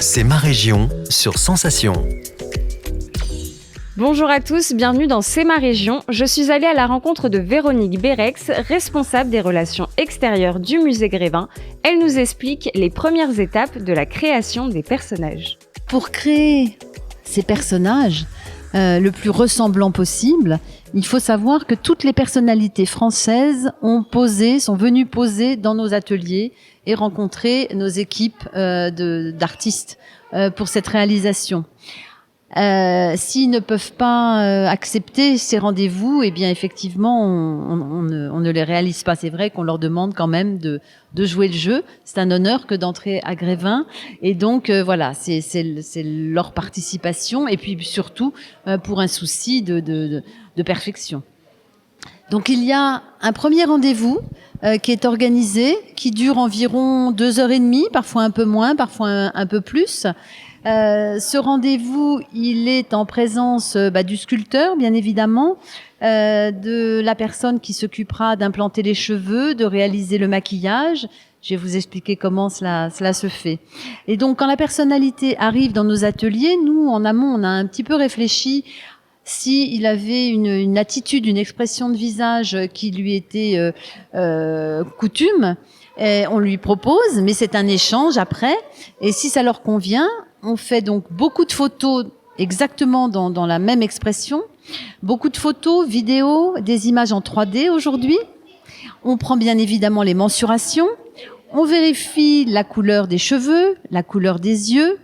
C'est ma région sur Sensation. Bonjour à tous, bienvenue dans C'est ma région. Je suis allée à la rencontre de Véronique Bérex, responsable des relations extérieures du musée Grévin. Elle nous explique les premières étapes de la création des personnages. Pour créer ces personnages le plus ressemblant possible, il faut savoir que toutes les personnalités françaises sont venues poser dans nos ateliers et rencontrer nos équipes d'artistes pour cette réalisation. S'ils ne peuvent pas accepter ces rendez-vous, eh bien effectivement, on ne les réalise pas. C'est vrai qu'on leur demande quand même de jouer le jeu. C'est un honneur que d'entrer à Grévin, et donc voilà, c'est leur participation, et puis surtout pour un souci de perfection. Donc il y a un premier rendez-vous qui est organisé, qui dure environ 2h30, parfois un peu moins, parfois un peu plus. Ce rendez-vous, il est en présence du sculpteur, bien évidemment, de la personne qui s'occupera d'implanter les cheveux, de réaliser le maquillage. Je vais vous expliquer comment cela se fait. Et donc, quand la personnalité arrive dans nos ateliers, nous, en amont, on a un petit peu réfléchi s'il avait une attitude, une expression de visage qui lui était coutume. On lui propose, mais c'est un échange après. Et si ça leur convient, on fait donc beaucoup de photos exactement dans la même expression. Beaucoup de photos, vidéos, des images en 3D aujourd'hui. On prend bien évidemment les mensurations. On vérifie la couleur des cheveux, la couleur des yeux.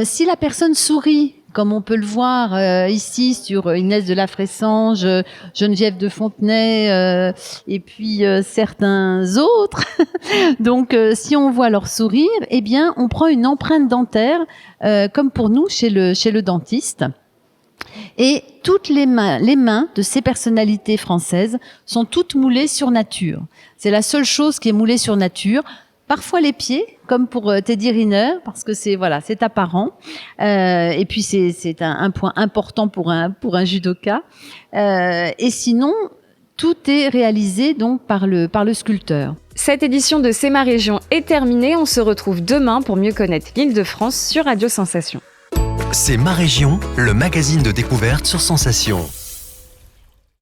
Si la personne sourit, comme on peut le voir ici sur Inès de la Fressange, Geneviève de Fontenay et puis certains autres. Donc si on voit leur sourire, eh bien on prend une empreinte dentaire comme pour nous chez le dentiste. Et toutes les mains de ces personnalités françaises sont toutes moulées sur nature. C'est la seule chose qui est moulée sur nature. Parfois les pieds, comme pour Teddy Riner, parce que c'est apparent. Et puis c'est un point important pour un judoka. Et sinon, tout est réalisé donc par le sculpteur. Cette édition de C'est ma région est terminée. On se retrouve demain pour mieux connaître l'Île-de-France sur Radio Sensation. C'est ma région, le magazine de découverte sur Sensation.